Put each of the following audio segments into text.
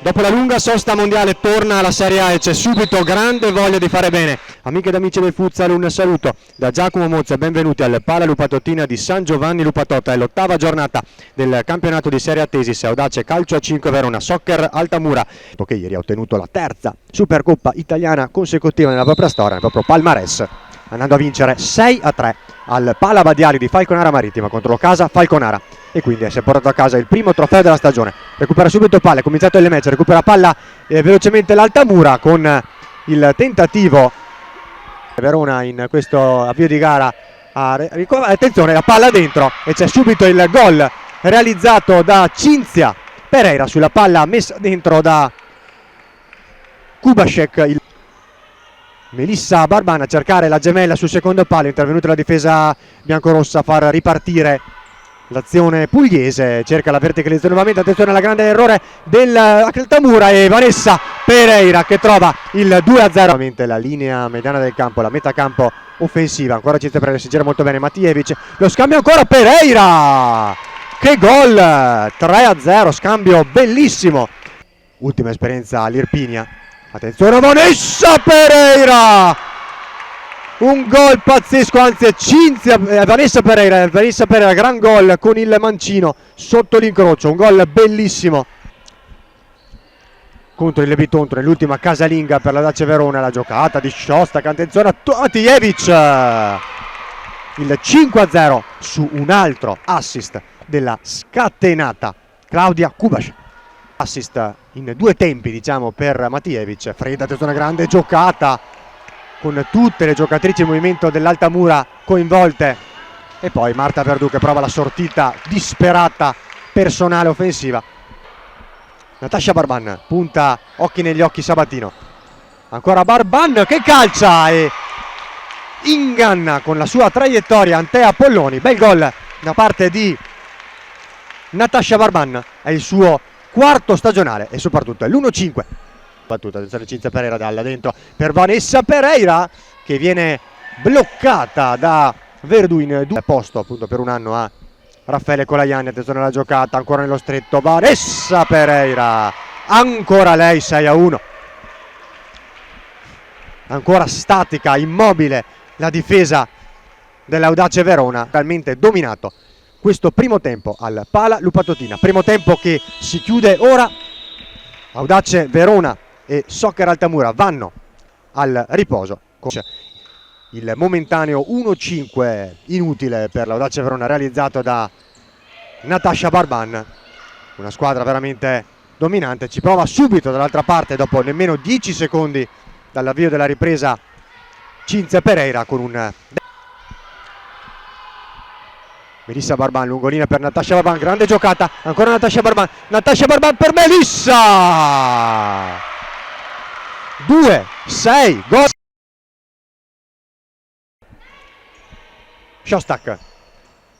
Dopo la lunga sosta mondiale torna alla Serie A e c'è subito grande voglia di fare bene. Amiche ed amici del futsal, un saluto da Giacomo Mozza e benvenuti al Pala Lupatottina di San Giovanni Lupatotta. È l'ottava giornata del campionato di Serie A Tesis Audace Calcio a 5 Verona Soccer Altamura, che ieri ha ottenuto la terza Supercoppa italiana consecutiva nella propria storia, nel proprio palmarès, andando a vincere 6-3 al Pala Badiali di Falconara Marittima contro l'Ocasa Falconara, e quindi si è portato a casa il primo trofeo della stagione. Recupera subito palla, è cominciato il match, recupera palla velocemente l'Altamura con il tentativo Verona in questo avvio di gara. Attenzione, la palla dentro e c'è subito il gol realizzato da Cinzia Pereira sulla palla messa dentro da Kubashek. Melissa Barban a cercare la gemella sul secondo palo, intervenuta la difesa biancorossa a far ripartire l'azione pugliese, cerca la verticalizzazione nuovamente, attenzione alla grande errore dell'Altamura e Vanessa Pereira che trova il 2-0. La linea mediana del campo, la metà campo offensiva, ancora Cinzia Pereira, si gira molto bene Matievic, lo scambio ancora Pereira, che gol, 3-0, scambio bellissimo. Ultima esperienza all'Irpinia, attenzione Vanessa Pereira, un gol pazzesco, anzi è Vanessa Pereira, gran gol con il mancino sotto l'incrocio, un gol bellissimo contro il Levitonto nell'ultima casalinga per la Dace Verona. La giocata di Shostak, attenzione a Matievic, il 5-0 su un altro assist della scatenata Claudia Kubashek. Assist in due tempi, diciamo, per Matievic. Fredda, attenzione, grande giocata con tutte le giocatrici in movimento dell'Altamura coinvolte, e poi Marta Verdù che prova la sortita disperata personale offensiva. Natascia Barban punta occhi negli occhi Sabatino, ancora Barban che calcia e inganna con la sua traiettoria Antea Polloni. Bel gol da parte di Natascia Barban, è il suo quarto stagionale e soprattutto è l'1-5. Battuta, attenzione Cinzia Pereira dalla dentro per Vanessa Pereira che viene bloccata da Verdù in due posto appunto per un anno a Raffaele Colaiani. Attenzione alla giocata, ancora nello stretto Vanessa Pereira, ancora lei, 6-1, ancora statica, immobile la difesa dell'Audace Verona, talmente dominato questo primo tempo al Pala Lupatotina, primo tempo che si chiude ora. Audace Verona e Soccer Altamura vanno al riposo. Il momentaneo 1-5 inutile per l'Audace Verona realizzato da Natascia Barban, una squadra veramente dominante. Ci prova subito dall'altra parte dopo nemmeno 10 secondi dall'avvio della ripresa Cinzia Pereira con un Melissa Barban, lungolina per Natascia Barban, grande giocata, ancora Natascia Barban per Melissa, 2-6, gol. Shostak,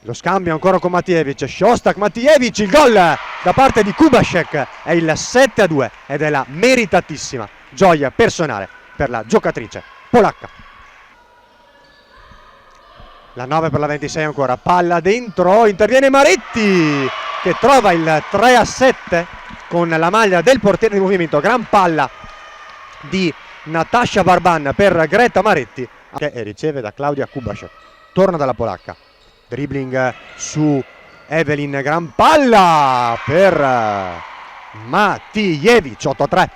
lo scambio ancora con Matievic, Shostak, Matievic, il gol da parte di Kubashek, è il 7-2 ed è la meritatissima gioia personale per la giocatrice polacca. La 9 per la 26 ancora, palla dentro, interviene Maretti che trova il 3-7 con la maglia del portiere di movimento, gran palla di Natascia Barban per Greta Maretti che riceve da Claudia Kubashek, torna dalla polacca, dribbling su Evelyn, gran palla per Matievic, 8-3.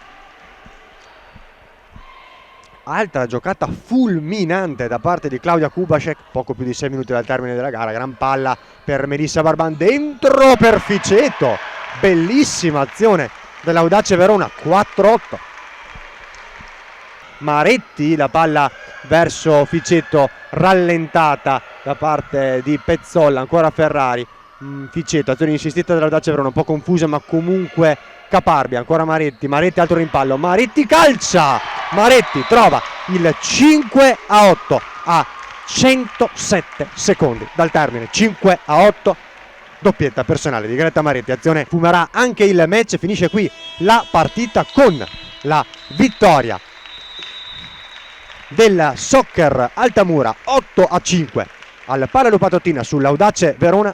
Altra giocata fulminante da parte di Claudia Kubashek, poco più di 6 minuti dal termine della gara, gran palla per Melissa Barban, dentro per Ficeto, bellissima azione dell'Audace Verona, 4-8. Maretti, la palla verso Ficeto, rallentata da parte di Pezzolla, ancora Ferrari, Ficeto, azione insistita dell'Audace Verona, un po' confusa ma comunque caparbia, ancora Maretti, altro rimpallo, Maretti calcia, Maretti trova il 5-8 a 107 secondi dal termine, 5-8, doppietta personale di Greta Maretti, azione fumerà anche il match, finisce qui la partita con la vittoria del Soccer Altamura 8-5 al Pala Lupatotina sull'Audace Verona.